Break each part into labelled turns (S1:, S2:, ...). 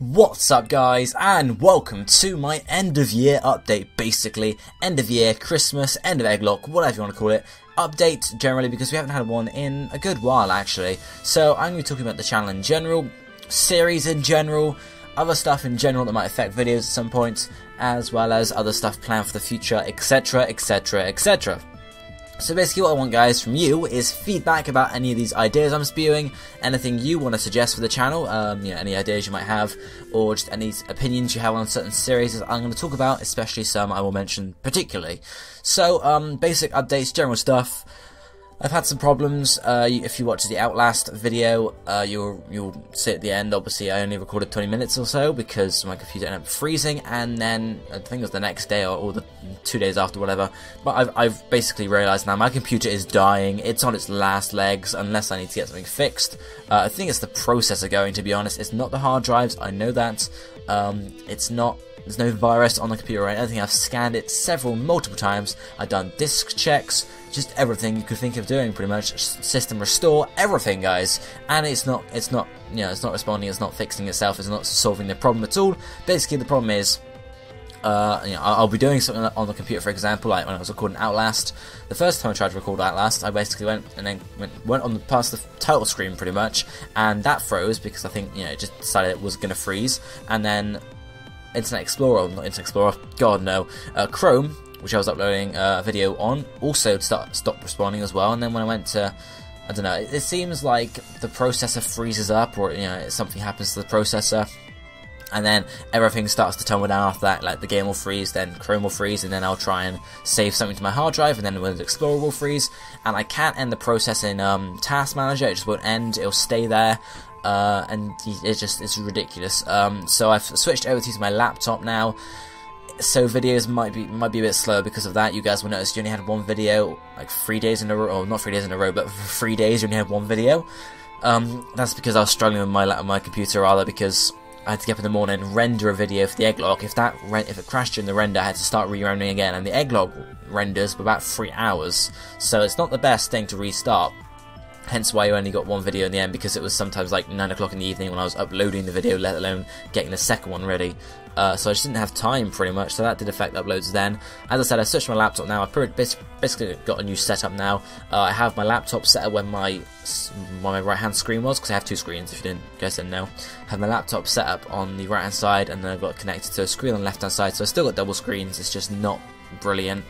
S1: What's up guys, and welcome to my end of year update. Basically, end of year, Christmas, end of Egglock, whatever you want to call it. Update generally, because we haven't had one in a good while actually. So I'm going to be talking about the channel in general, series in general, other stuff in general that might affect videos at some point, as well as other stuff planned for the future, etc, etc, etc. So basically what I want guys from you is feedback about any of these ideas I'm spewing, anything you want to suggest for the channel, any ideas you might have, or just any opinions you have on certain series I'm going to talk about, especially some I will mention particularly. So basic updates, general stuff. I've had some problems. If you watch the Outlast video, you'll see at the end. Obviously, I only recorded 20 minutes or so because my computer ended up freezing, and then I think it was the next day or the 2 days after, whatever. But I've basically realised now my computer is dying. It's on its last legs unless I need to get something fixed. I think it's the processor going. To be honest, it's not the hard drives. I know that. It's not. There's no virus on the computer or anything. I've scanned it multiple times. I've done disk checks, just everything you could think of doing, pretty much. System restore, everything, guys. And it's not responding. It's not fixing itself. It's not solving the problem at all. Basically, the problem is, I'll be doing something on the computer, for example, like when I was recording Outlast. The first time I tried to record Outlast, I basically went past the title screen pretty much, and that froze because I think it just decided it was going to freeze, and then Internet Explorer, not Internet Explorer, God no, Chrome, which I was uploading a video on, also stopped responding as well. And then when I went to, I don't know, it seems like the processor freezes up, or something happens to the processor, and then everything starts to tumble down after that. Like the game will freeze, then Chrome will freeze, and then I'll try and save something to my hard drive, and then Windows Explorer will freeze, and I can't end the process in Task Manager. It just won't end. It'll stay there. And it's ridiculous. So I've switched over to use my laptop now. So videos might be a bit slower because of that. You guys will notice you only had one video like 3 days in a row, or not 3 days in a row, but for 3 days you only had one video. That's because I was struggling with my computer, rather, because I had to get up in the morning and render a video for the Egglock. If it crashed during the render, I had to start re-rendering again, and the Egglock renders for about 3 hours. So it's not the best thing to restart. Hence why you only got one video in the end, because it was sometimes like 9 o'clock in the evening when I was uploading the video, let alone getting the second one ready. So I just didn't have time, pretty much, so that did affect uploads then. As I said, I switched my laptop now. I've basically got a new setup now. I have my laptop set up where my right hand screen was, because I have two screens, if you guys didn't know. I have my laptop set up on the right hand side, and then I've got it connected to a screen on the left hand side, so I've still got double screens. It's just not brilliant.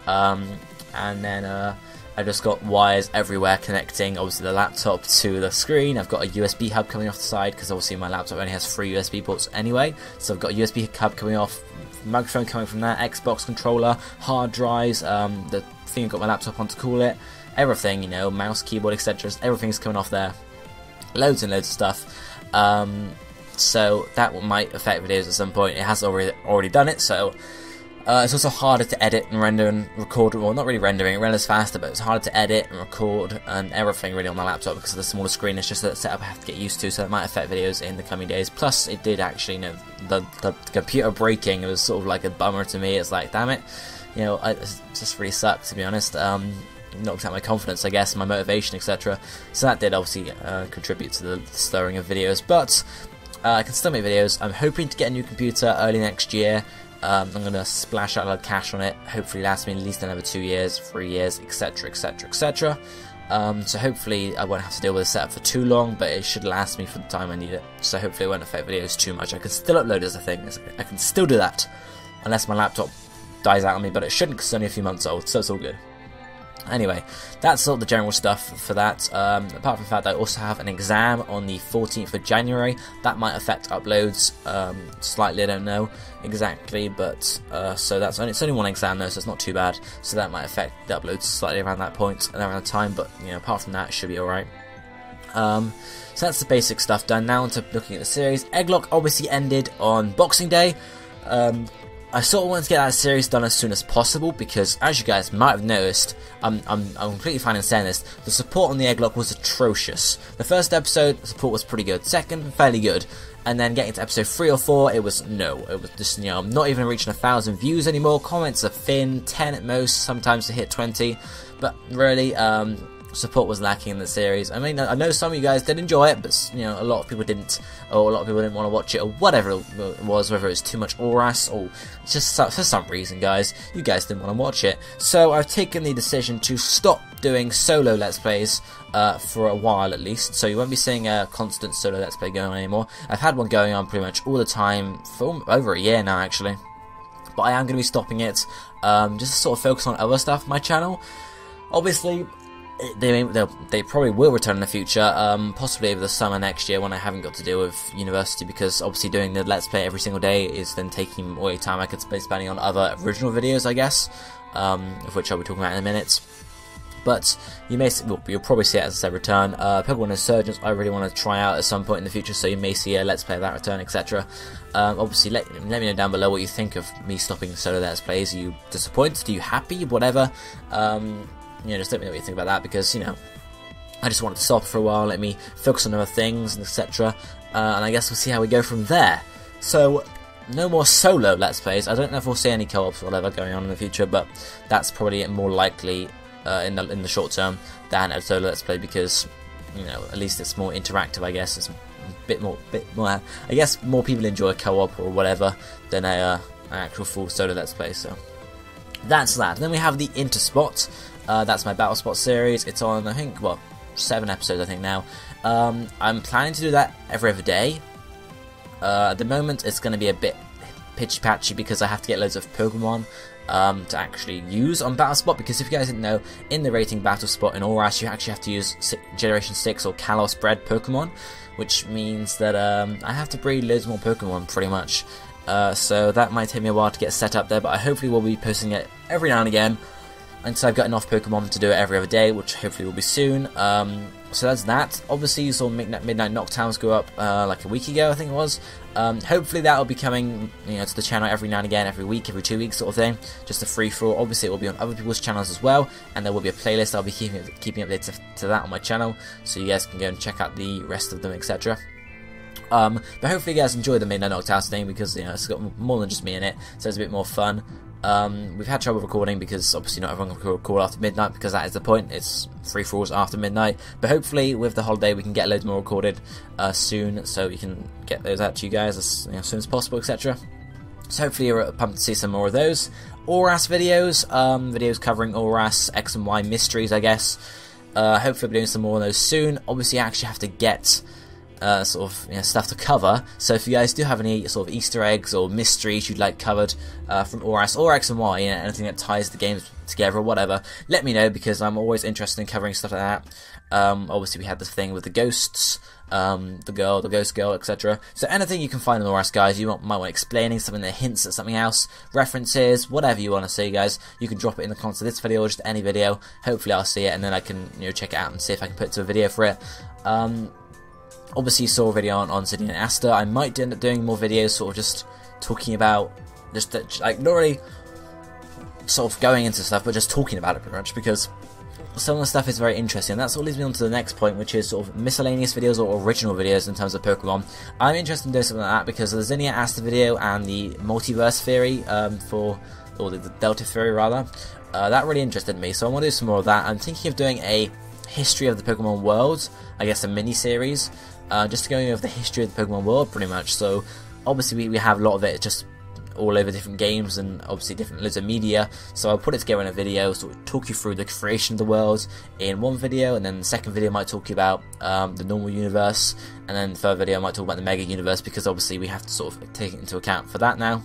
S1: And then I've just got wires everywhere connecting, obviously, the laptop to the screen. I've got a USB hub coming off the side, because obviously my laptop only has 3 USB ports anyway. So I've got a USB hub coming off, microphone coming from that, Xbox controller, hard drives, the thing I've got my laptop on to cool it, everything, mouse, keyboard, etc. Everything's coming off there. Loads and loads of stuff. So that might affect videos at some point. It has already done it, so it's also harder to edit and render and record. Well, not really rendering, it renders faster, but it's harder to edit and record and everything really on my laptop because of the smaller screen. It's just a setup I have to get used to, so it might affect videos in the coming days. Plus, it did actually, the computer breaking, it was sort of like a bummer to me. It's like, damn it, it just really sucked, to be honest. Knocked out my confidence, I guess, my motivation, etc. So that did obviously contribute to the slowing of videos, but I can still make videos. I'm hoping to get a new computer early next year. I'm going to splash out a lot of cash on it, hopefully last me at least another 2 years, 3 years, etc, etc, etc. So hopefully I won't have to deal with the setup for too long, but it should last me for the time I need it. So hopefully it won't affect videos too much. I can still upload as a thing, I can still do that, unless my laptop dies out on me, but it shouldn't because it's only a few months old, so it's all good. Anyway, that's all the general stuff for that. Apart from the fact that I also have an exam on the 14th of January. That might affect uploads slightly, I don't know exactly, but so it's only one exam though, so it's not too bad. So that might affect the uploads slightly around that point and around the time, but apart from that, it should be alright. So that's the basic stuff done. Now onto looking at the series. Egglock obviously ended on Boxing Day. I sort of wanted to get that series done as soon as possible because, as you guys might have noticed, I'm completely fine in saying this, the support on the Egglock was atrocious. The first episode, the support was pretty good. Second, fairly good. And then getting to episode 3 or 4, it was just, I'm not even reaching 1,000 views anymore. Comments are thin, 10 at most, sometimes to hit 20. But really, support was lacking in the series. I mean, I know some of you guys did enjoy it, but you know, a lot of people didn't, or a lot of people didn't want to watch it, or whatever it was, whether it was too much ORAS, or just for some reason, guys, you guys didn't want to watch it. So I've taken the decision to stop doing solo Let's Plays for a while at least, so you won't be seeing a constant solo Let's Play going on anymore. I've had one going on pretty much all the time for over a year now, actually, but I am going to be stopping it, just to sort of focus on other stuff on my channel. Obviously, they probably will return in the future, possibly over the summer next year when I haven't got to deal with university, because obviously doing the Let's Play every single day is then taking away time I could be spending on other original videos, I guess, of which I'll be talking about in a minute. But you'll probably see it, as I said, return. Pokemon Insurgents I really want to try out at some point in the future, so you may see a Let's Play of that return, etc. Obviously, let me know down below what you think of me stopping solo Let's Plays. Are you disappointed? Are you happy? Whatever. You know, just let me know what you think about that, because, you know, I just wanted to stop for a while, let me focus on other things, etc. And I guess we'll see how we go from there. So, no more solo Let's Plays. I don't know if we'll see any co-ops or whatever going on in the future, but that's probably more likely in the short term than a solo Let's Play, because, you know, at least it's more interactive, I guess. It's a bit more. I guess more people enjoy a co-op or whatever than an actual full solo Let's Play. So that's that. Then we have the Interspot. That's my Battle Spot series. It's on, I think, well, 7 episodes, I think, now. I'm planning to do that every other day. At the moment, it's going to be a bit pitchy-patchy, because I have to get loads of Pokemon to actually use on Battle Spot, because if you guys didn't know, in the rating Battle Spot in ORAS, you actually have to use Generation 6 or Kalos bred Pokemon, which means that I have to breed loads more Pokemon, pretty much. So that might take me a while to get set up there, but I hopefully will be posting it every now and again, until I've got enough Pokemon to do it every other day, which hopefully will be soon. So that's that. Obviously, you saw Midnight Noctowns go up like a week ago, I think it was. Hopefully that will be coming, you know, to the channel every now and again, every week, every 2 weeks sort of thing. Just a free-for-all. Obviously, it will be on other people's channels as well, and there will be a playlist. I'll be keeping updates to that on my channel, so you guys can go and check out the rest of them, etc. But hopefully you guys enjoy the Midnight Noctowns thing, because, you know, it's got more than just me in it, so it's a bit more fun. We've had trouble recording, because obviously not everyone can record after midnight, because that is the point. It's free-for-alls after midnight, but hopefully with the holiday we can get loads more recorded soon, so we can get those out to you guys as soon as possible, etc. So hopefully you're pumped to see some more of those ORAS videos, videos covering ORAS X and Y mysteries, I guess. Hopefully we'll be doing some more of those soon. Obviously I actually have to get sort of stuff to cover, so if you guys do have any sort of Easter eggs or mysteries you'd like covered from ORAS or X and Y, anything that ties the games together or whatever, let me know, because I'm always interested in covering stuff like that. Obviously we had this thing with the ghosts, the ghost girl, etc. So anything you can find in ORAS, guys, you might want explaining something that hints at something else, references, whatever you want to see, guys, you can drop it in the comments of this video or just any video. Hopefully I'll see it, and then I can check it out and see if I can put it to a video for it. Obviously you saw a video on Sydney and Asta. I might end up doing more videos sort of just talking about, like, not really sort of going into stuff, but just talking about it pretty much, because some of the stuff is very interesting. And that sort of leads me on to the next point, which is sort of miscellaneous videos or original videos in terms of Pokemon. I'm interested in doing something like that because of the Zinnia Asta video and the multiverse theory or the Delta theory rather. That really interested me, so I want to do some more of that. I'm thinking of doing a history of the Pokemon world, I guess a mini-series, just going over the history of the Pokemon world pretty much. So obviously we have a lot of it just all over different games and obviously different loads of media, so I'll put it together in a video, sort of talk you through the creation of the world in one video, and then the second video might talk you about the normal universe, and then the third video I might talk about the mega universe, because obviously we have to sort of take it into account for that now.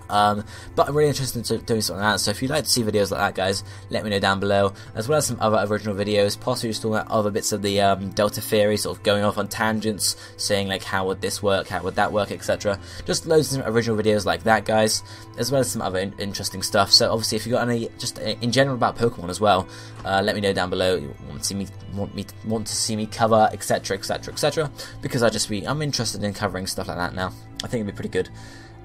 S1: But I'm really interested in doing something like that, so if you'd like to see videos like that, guys, let me know down below, as well as some other original videos, possibly just talking about other bits of the Delta theory, sort of going off on tangents, saying like how would this work, how would that work, etc. Just loads of different original videos like that, guys, as well as some other interesting stuff. So obviously if you've got any, just in general about Pokemon as well, let me know down below. You want to see me cover, etc, etc, etc, because I'm interested in covering stuff like that now. I think it'd be pretty good.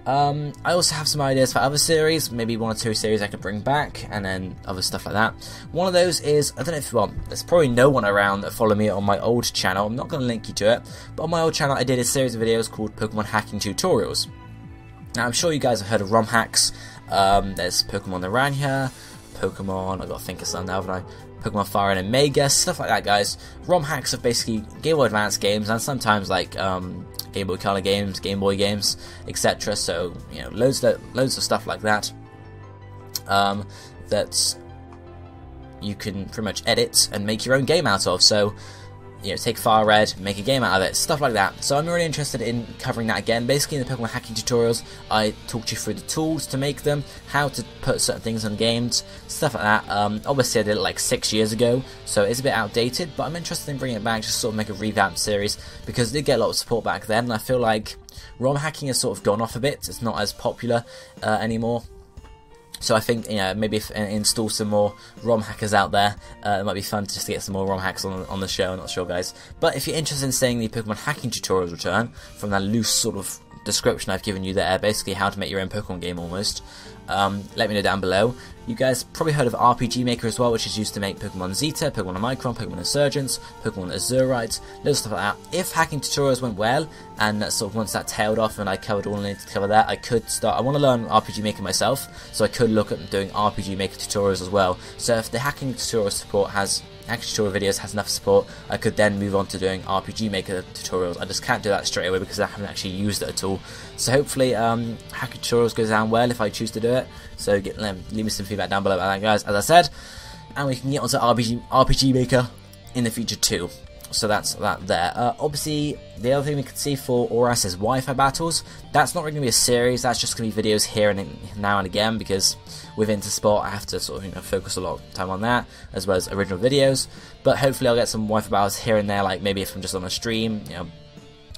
S1: I also have some ideas for other series, maybe 1 or 2 series I could bring back, and then other stuff like that. One of those is, I don't know if, well, there's probably no one around that follow me on my old channel, I'm not going to link you to it, but on my old channel I did a series of videos called Pokemon Hacking Tutorials. Now I'm sure you guys have heard of ROM hacks. There's Pokemon Naranja, Pokemon, I've got to think of some now, haven't I? Pokemon Fire Red and Omega, stuff like that, guys. ROM hacks of basically Game Boy Advance games and sometimes like Game Boy Color games, Game Boy games, etc. So you know, loads of stuff like that that you can pretty much edit and make your own game out of. So you know, take Fire Red, make a game out of it, stuff like that. So I'm really interested in covering that again. Basically, in the Pokemon hacking tutorials, I talked you through the tools to make them, how to put certain things on games, stuff like that. Obviously, I did it like 6 years ago, so it's a bit outdated, but I'm interested in bringing it back, just sort of make a revamped series, because it did get a lot of support back then, and I feel like ROM hacking has sort of gone off a bit. It's not as popular anymore. So I think, you know, maybe if install some more ROM hackers out there, it might be fun just to get some more ROM hacks on the show. I'm not sure, guys. But if you're interested in seeing the Pokemon hacking tutorials return, from that loose sort of description I've given you there, basically how to make your own Pokemon game almost, let me know down below. You guys probably heard of RPG Maker as well, which is used to make Pokemon Zeta, Pokemon Omicron, Pokemon Insurgents, Pokemon Azurite, little stuff like that. If hacking tutorials went well, and sort of once that tailed off and I covered all I needed to cover that, I could start. I want to learn RPG Maker myself, so I could look at doing RPG Maker tutorials as well. So if the hacking tutorial support has hacking tutorial videos has enough support, I could then move on to doing RPG Maker tutorials. I just can't do that straight away because I haven't actually used it at all. So hopefully hacking tutorials goes down well if I choose to do it. So leave me some feedback down below about that, guys, as I said, and we can get onto RPG Maker in the future too. So that's that there. Obviously, the other thing we could see for ORAS is Wi-Fi battles. That's not really going to be a series, that's just going to be videos here and now and again, because with Intersport I have to sort of, you know, focus a lot of time on that, as well as original videos. But hopefully I'll get some Wi-Fi battles here and there, like maybe if I'm just on a stream, you know,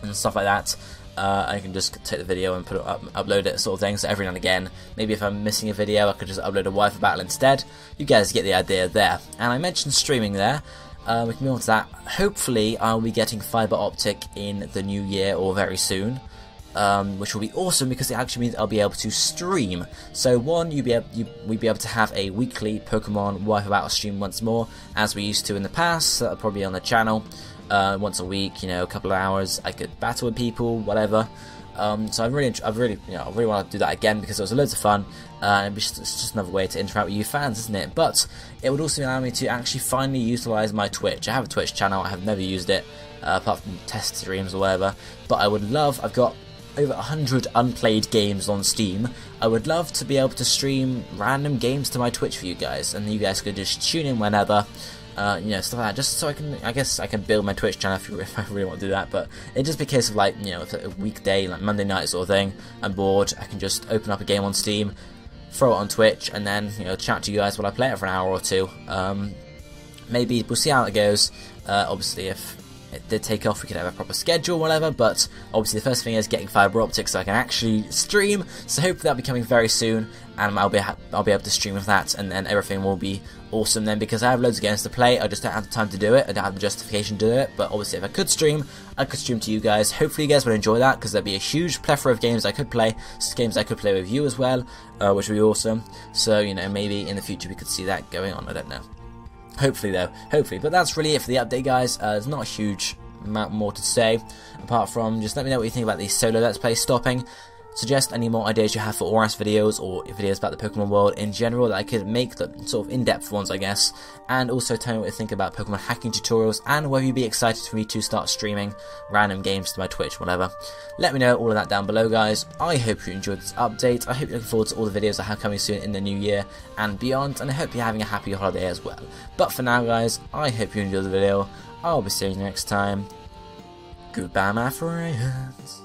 S1: and stuff like that. I can just take the video and put it up, upload it, sort of thing. So every now and again, maybe if I'm missing a video, I could just upload a Wi-Fi battle instead. You guys get the idea there. And I mentioned streaming there. We can move on to that. Hopefully, I'll be getting fiber optic in the new year or very soon, which will be awesome because it actually means I'll be able to stream. So one, we'd be able to have a weekly Pokemon Wi-Fi battle stream once more, as we used to in the past. So that'll probably be on the channel. Once a week, you know, a couple of hours, I could battle with people, whatever. So I really want to do that again because it was loads of fun, and it's just another way to interact with you fans, isn't it? But it would also allow me to actually finally utilise my Twitch. I have a Twitch channel, I have never used it, apart from test streams or whatever, but I would love, I've got over 100 unplayed games on Steam. I would love to be able to stream random games to my Twitch for you guys, and you guys could just tune in whenever. You know, stuff like that, just so I guess I can build my Twitch channel if I really want to do that. But it just be a case of, like, you know, if a weekday, like Monday night sort of thing, I'm bored, I can just open up a game on Steam, throw it on Twitch, and then, you know, chat to you guys while I play it for an hour or two. Maybe we'll see how it goes. Obviously, if it did take off, we could have a proper schedule, whatever. But obviously, the first thing is getting fiber optics so I can actually stream. So hopefully that'll be coming very soon, and I'll be able to stream with that, and then everything will be awesome then, because I have loads of games to play. I just don't have the time to do it. I don't have the justification to do it. But obviously, if I could stream to you guys. Hopefully, you guys would enjoy that, because there'd be a huge plethora of games I could play, games I could play with you as well, which would be awesome. So, you know, maybe in the future we could see that going on. I don't know. Hopefully, though. Hopefully. But that's really it for the update, guys. There's not a huge amount more to say, apart from just let me know what you think about these solo Let's Play stopping. Suggest any more ideas you have for ORAS videos, or videos about the Pokemon world in general that I could make, the sort of in-depth ones, I guess. And also tell me what you think about Pokemon hacking tutorials, and whether you'd be excited for me to start streaming random games to my Twitch, whatever. Let me know all of that down below, guys. I hope you enjoyed this update. I hope you're looking forward to all the videos I have coming soon in the new year and beyond, and I hope you're having a happy holiday as well. But for now, guys, I hope you enjoyed the video. I'll be seeing you next time. Goodbye, my friends.